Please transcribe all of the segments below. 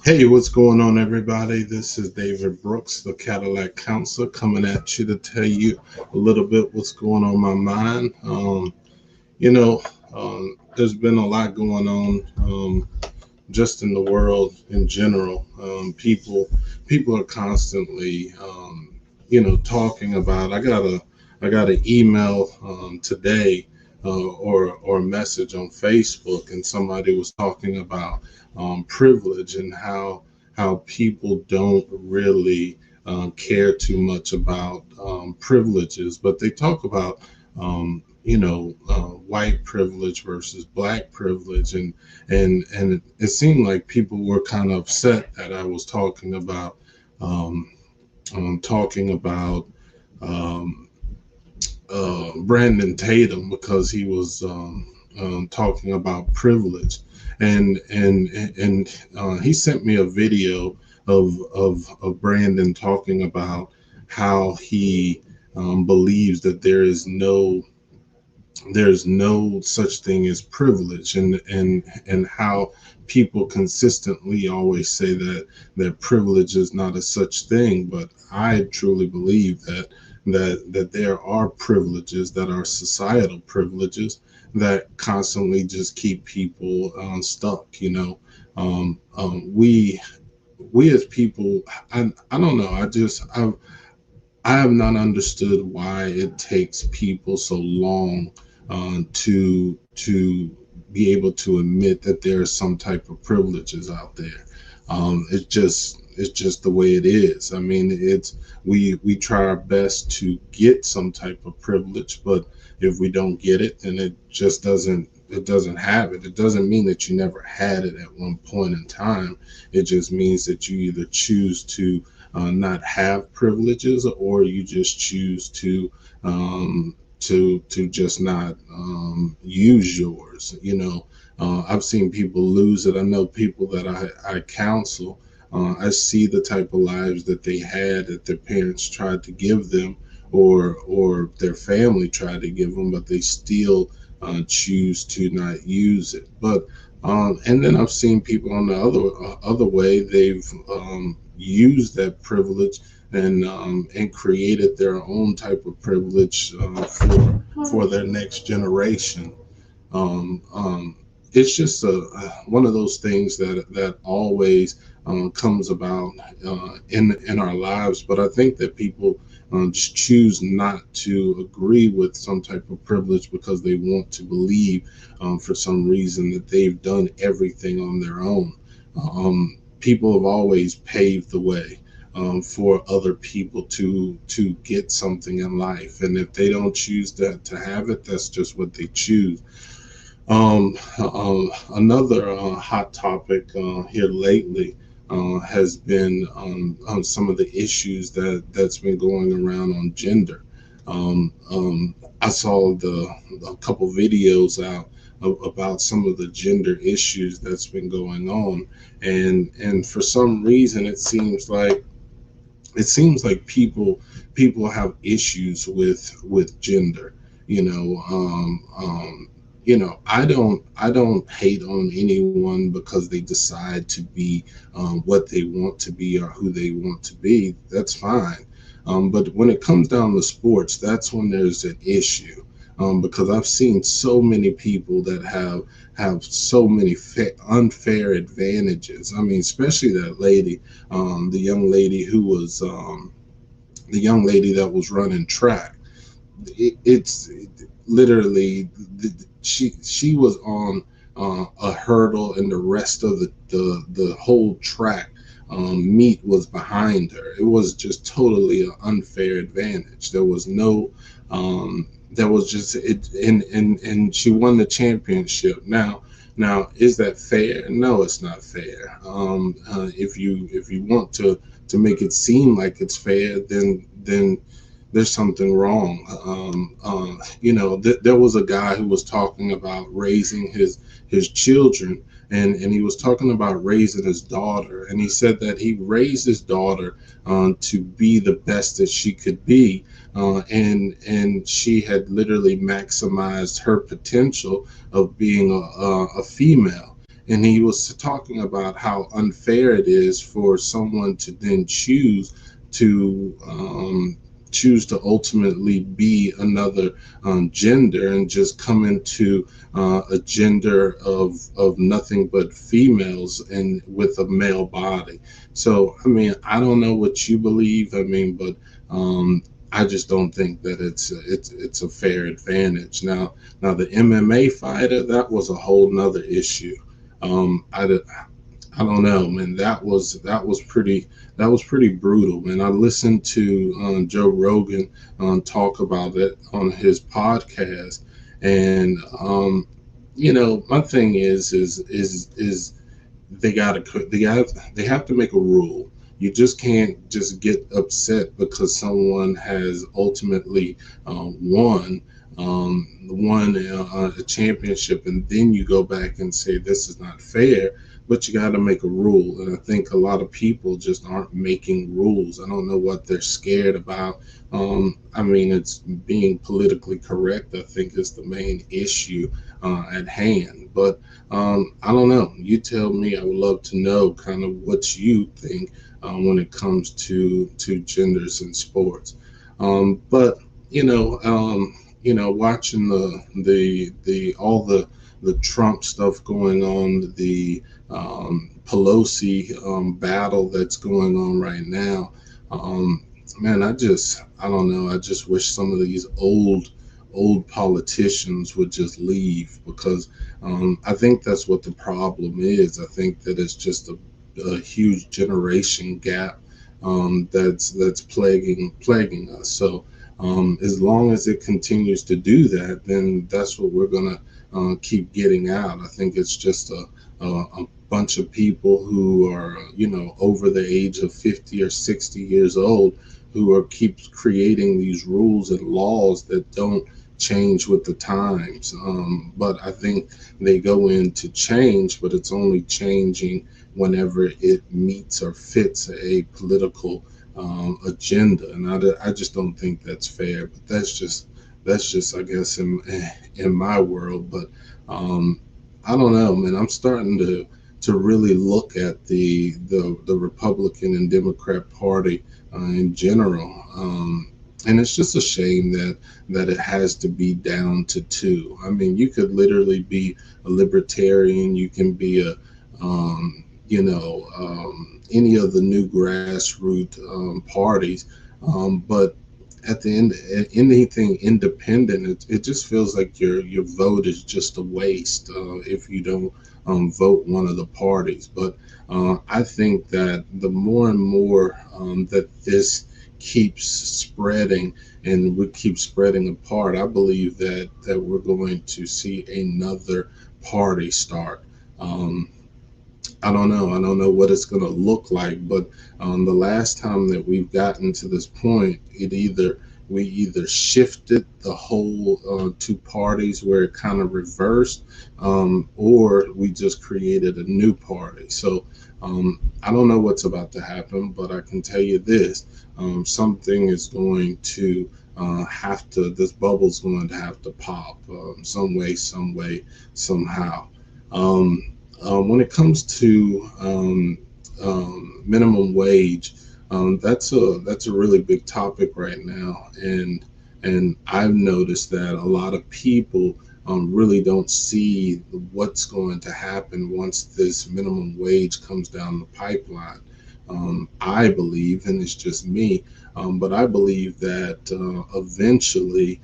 Hey, what's going on, everybody? This is David Brooks, the Cadillac Counselor, coming at you to tell you a little bit what's going on my mind. You know, there's been a lot going on just in the world in general. People are constantly, talking about. I got an email today or a message on Facebook, and somebody was talking about privilege and how people don't really care too much about privileges, but they talk about white privilege versus black privilege, and it seemed like people were kind of upset that I was um, talking about um, Brandon Tatum because he was talking about privilege, and he sent me a video of Brandon talking about how he believes that there's no such thing as privilege, and how people consistently always say that privilege is not a such thing, but I truly believe that there are privileges that are societal privileges that constantly just keep people stuck. We as people, I don't know, I have not understood why it takes people so long to be able to admit that there are some type of privileges out there. It's just the way it is. I mean, we try our best to get some type of privilege, but if we don't get it, then it doesn't have it. It doesn't mean that you never had it at one point in time. It just means that you either choose to not have privileges, or you just choose to just not use yours. I've seen people lose it. I know people that I counsel. I see the type of lives that they had that their parents tried to give them, or their family tried to give them, but they still choose to not use it. But and then I've seen people on the other way. They've used that privilege and created their own type of privilege for their next generation. It's just one of those things that always comes about in our lives. But I think that people just choose not to agree with some type of privilege because they want to believe, for some reason, that they've done everything on their own. People have always paved the way for other people to get something in life, and if they don't choose that to have it, that's just what they choose. Another hot topic here lately has been on some of the issues that's been going around on gender. I saw a couple videos out about some of the gender issues that's been going on, and for some reason it seems like people have issues with gender. you know um I don't hate on anyone because they decide to be what they want to be or who they want to be. That's fine. But when it comes down to sports, that's when there's an issue, because I've seen so many people that have so many unfair advantages. I mean, especially that lady, the young lady who was the young lady that was running track. It's literally she was on a hurdle, and the rest of the whole track meet was behind her. It was just totally an unfair advantage. There was no there was just it, and she won the championship. Now, is that fair? No, it's not fair. If you want to make it seem like it's fair, then there's something wrong. There was a guy who was talking about raising his children, and he was talking about raising his daughter, and he said that he raised his daughter to be the best that she could be, and she had literally maximized her potential of being a female. and he was talking about how unfair it is for someone to then to choose to ultimately be another gender and just come into a gender of nothing but females and with a male body. So I mean, I don't know what you believe. I mean, but um, I just don't think that it's a fair advantage. Now the MMA fighter, that was a whole nother issue. Um, I, I don't know, man. That was pretty brutal, man. I listened to Joe Rogan talk about it on his podcast, and my thing is they have to make a rule. You just can't just get upset because someone has ultimately won a championship, and then you go back and say this is not fair. But you got to make a rule, and I think a lot of people just aren't making rules. I don't know what they're scared about. I mean, it's being politically correct. I think is the main issue at hand, but I don't know. You tell me. I would love to know kind of what you think when it comes to genders in sports. But watching the all the Trump stuff going on, the Pelosi battle that's going on right now. Man, I don't know. I just wish some of these old politicians would just leave because I think that's what the problem is. I think that it's just a huge generation gap that's plaguing us. So as long as it continues to do that, then that's what we're gonna keep getting out. I think it's just a bunch of people who are over the age of 50 or 60 years old who are keep creating these rules and laws that don't change with the times. But I think they go into change, but it's only changing whenever it meets or fits a political agenda, and I just don't think that's fair. But that's just I guess in my world. But um, I don't know, man. I'm starting to really look at the Republican and Democrat Party in general. And it's just a shame that it has to be down to two. I mean, you could literally be a libertarian. You can be any of the new grassroots parties, but at the end, anything independent, it just feels like your vote is just a waste if you don't vote one of the parties. But I think that the more and more that this keeps spreading and we keep spreading apart, I believe that we're going to see another party start. Um, I don't know. I don't know what it's going to look like, but the last time that we've gotten to this point, we either shifted the whole two parties where it kind of reversed, or we just created a new party. So I don't know what's about to happen, but I can tell you this: something is going to have to. This bubble's going to have to pop some way, somehow. Um, when it comes to minimum wage, that's a really big topic right now, and I've noticed that a lot of people really don't see what's going to happen once this minimum wage comes down the pipeline. I believe, and it's just me, but I believe that eventually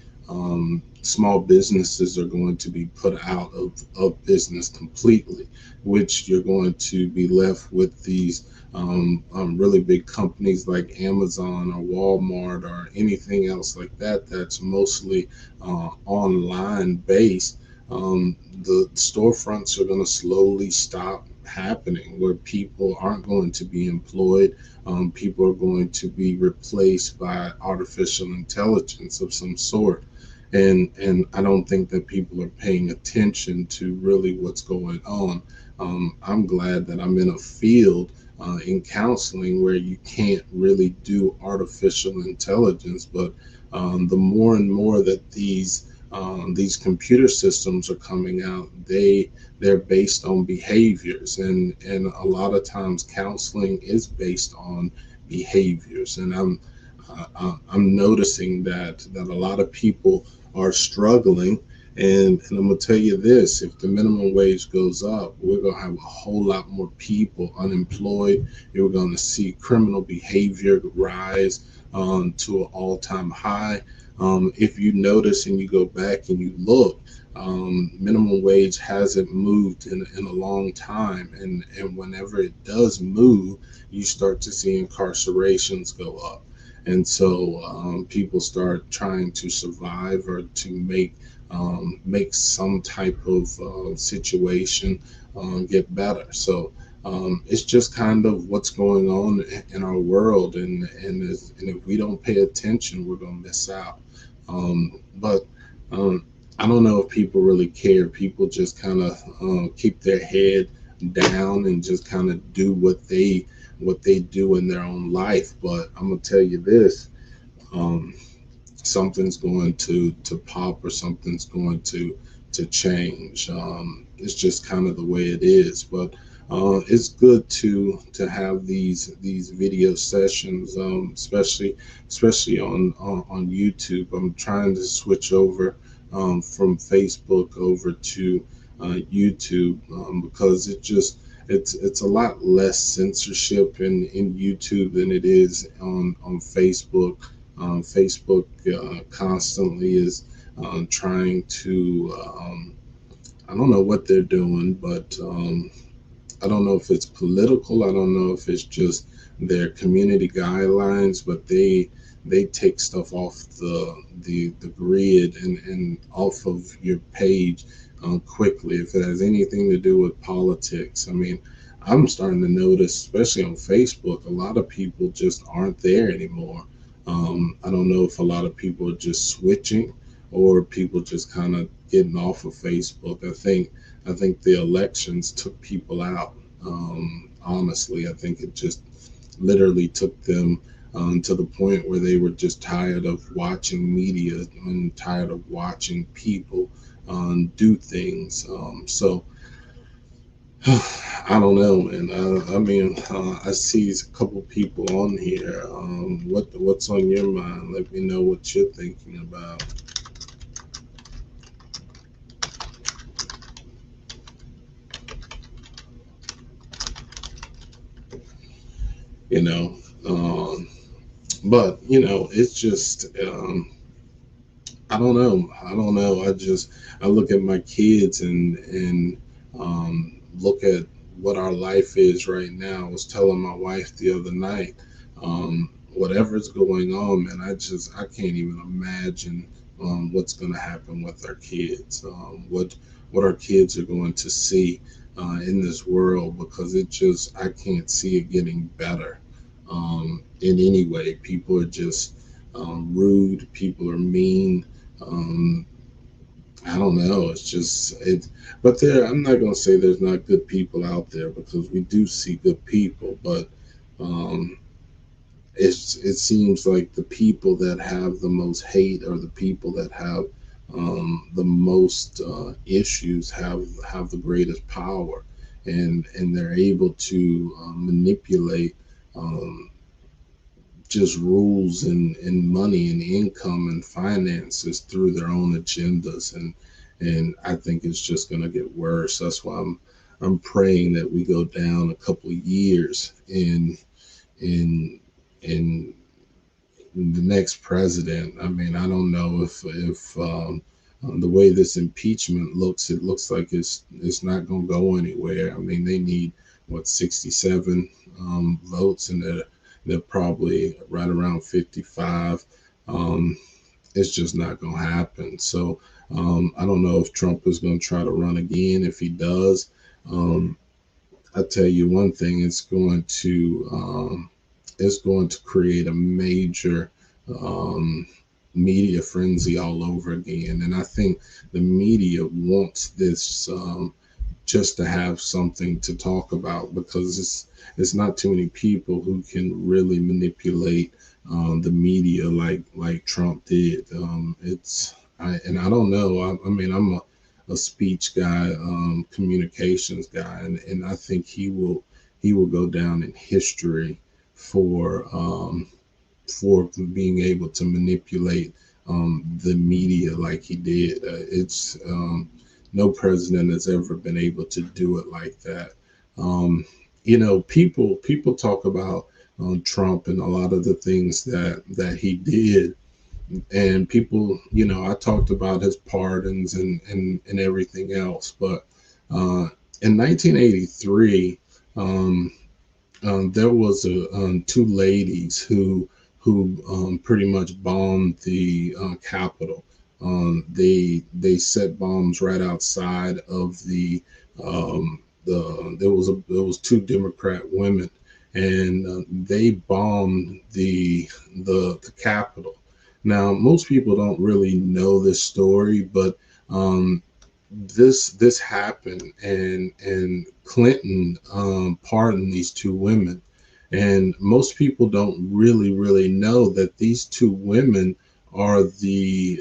small businesses are going to be put out of business completely, which you're going to be left with these really big companies like Amazon or Walmart or anything else like that that's mostly online based. The storefronts are going to slowly stop happening where people aren't going to be employed. People are going to be replaced by artificial intelligence of some sort. And I don't think that people are paying attention to really what's going on. I'm glad that I'm in a field in counseling where you can't really do artificial intelligence, but the more and more that these these computer systems are coming out. They're based on behaviors, and a lot of times counseling is based on behaviors. And I'm noticing that a lot of people are struggling. And I'm gonna tell you this: if the minimum wage goes up, we're gonna have a whole lot more people unemployed. You're gonna see criminal behavior rise to an all-time high. If you notice and you go back and you look, minimum wage hasn't moved in a long time, and whenever it does move, you start to see incarcerations go up. And so people start trying to survive or to make some type of situation get better. So it's just kind of what's going on in our world, and if we don't pay attention, we're gonna miss out. But I don't know if people really care. People just kind of keep their head down and just kind of do what they do in their own life. But I'm gonna tell you this: um, something's going to pop, or something's going to change. It's just kind of the way it is. But it's good to have these video sessions, especially on YouTube. I'm trying to switch over from Facebook over to YouTube, because it's a lot less censorship in YouTube than it is on Facebook. Facebook constantly is trying to, I don't know what they're doing, but I don't know if it's political. I don't know if it's just their community guidelines, but they take stuff off the grid and off of your page quickly if it has anything to do with politics. I mean, I'm starting to notice, especially on Facebook, a lot of people just aren't there anymore. I don't know if a lot of people are just switching, or people just kind of getting off of Facebook. I think the elections took people out. Honestly, I think it just literally took them to the point where they were just tired of watching media and tired of watching people do things. So I don't know, man. I mean, I see a couple people on here. What's on your mind? Let me know what you're thinking about. You know, um, but it's just I don't know. I don't know. I look at my kids and look at what our life is right now. I was telling my wife the other night, whatever's going on, man. I can't even imagine what's going to happen with our kids. What our kids are going to see in this world, because I can't see it getting better in any way. People are just rude. People are mean. um, I don't know. It's just it, but I'm not gonna say there's not good people out there, because we do see good people. But um, it seems like the people that have the most hate, or the people that have the most issues, have the greatest power, and they're able to manipulate. Um, just rules and money and income and finances through their own agendas, and I think it's just going to get worse. That's why I'm praying that we go down a couple of years in in the next president. I mean, I don't know if the way this impeachment looks, it looks like it's not going to go anywhere. I mean, they need what, 67 votes, and they're probably right around 55. Um, it's just not going to happen. So I don't know if Trump is going to try to run again. If he does, um, I tell you one thing: it's going to create a major um, media frenzy all over again. And I think the media wants this just to have something to talk about, because it's not too many people who can really manipulate the media like Trump did. And I don't know. I mean, I'm a speech guy, communications guy, and I think he will go down in history for for being able to manipulate the media like he did. It's No president has ever been able to do it like that. Um, people talk about Trump and a lot of the things that he did, and people, I talked about his pardons and everything else, but uh, in 1983. There was two ladies who pretty much bombed the Capitol. They set bombs right outside of there was two Democrat women, and they bombed the Capitol. Now, most people don't really know this story, but um, this happened, and Clinton pardoned these two women, and most people don't really know that these two women are they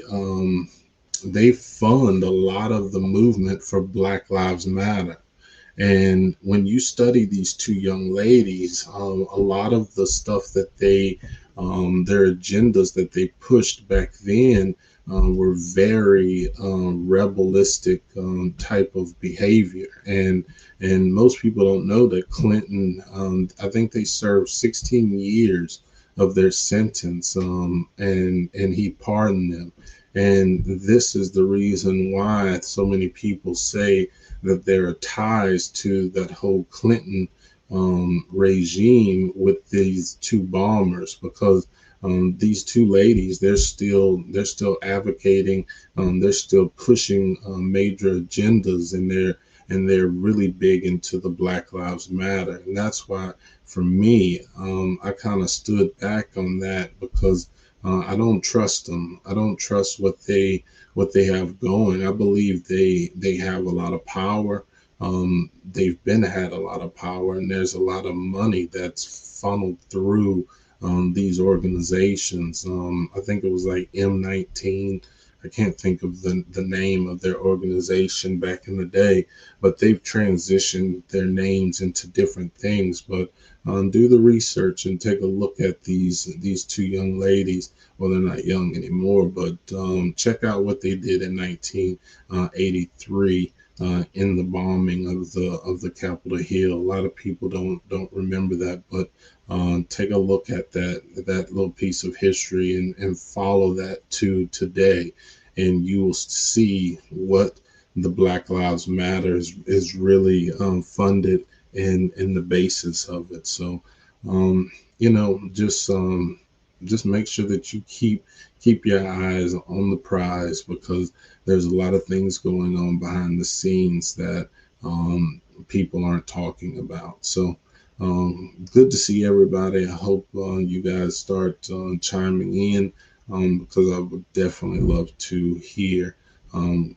fund a lot of the movement for Black Lives Matter. And when you study these two young ladies, a lot of the stuff that their agendas that they pushed back then were very rebelistic type of behavior. And most people don't know that Clinton, I think they served 16 years of their sentence, and he pardoned them. And this is the reason why so many people say that there are ties to that whole Clinton regime with these two bombers, because these two ladies, they're still advocating, they're still pushing major agendas, and they're really big into the Black Lives Matter. And that's why, for me, I kind of stood back on that, because I don't trust them. I don't trust what they have going. I believe they have a lot of power. They've been had a lot of power, and there's a lot of money that's funneled through these organizations. I think it was like M19. I can't think of the name of their organization back in the day, but they've transitioned their names into different things. But do the research and take a look at these two young ladies. Well, they're not young anymore, but check out what they did in 1983 in the bombing of the Capitol Hill. A lot of people don't remember that, but take a look at that little piece of history, and follow that to today, and you will see what the Black Lives Matter is really funded in the basis of it. So, um, you know, just make sure that you keep your eyes on the prize, because there's a lot of things going on behind the scenes that people aren't talking about. So, good to see everybody. I hope you guys start chiming in, because I would definitely love to hear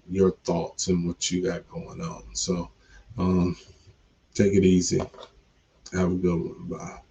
your thoughts and what you got going on. So, um, take it easy. Have a good one. Bye.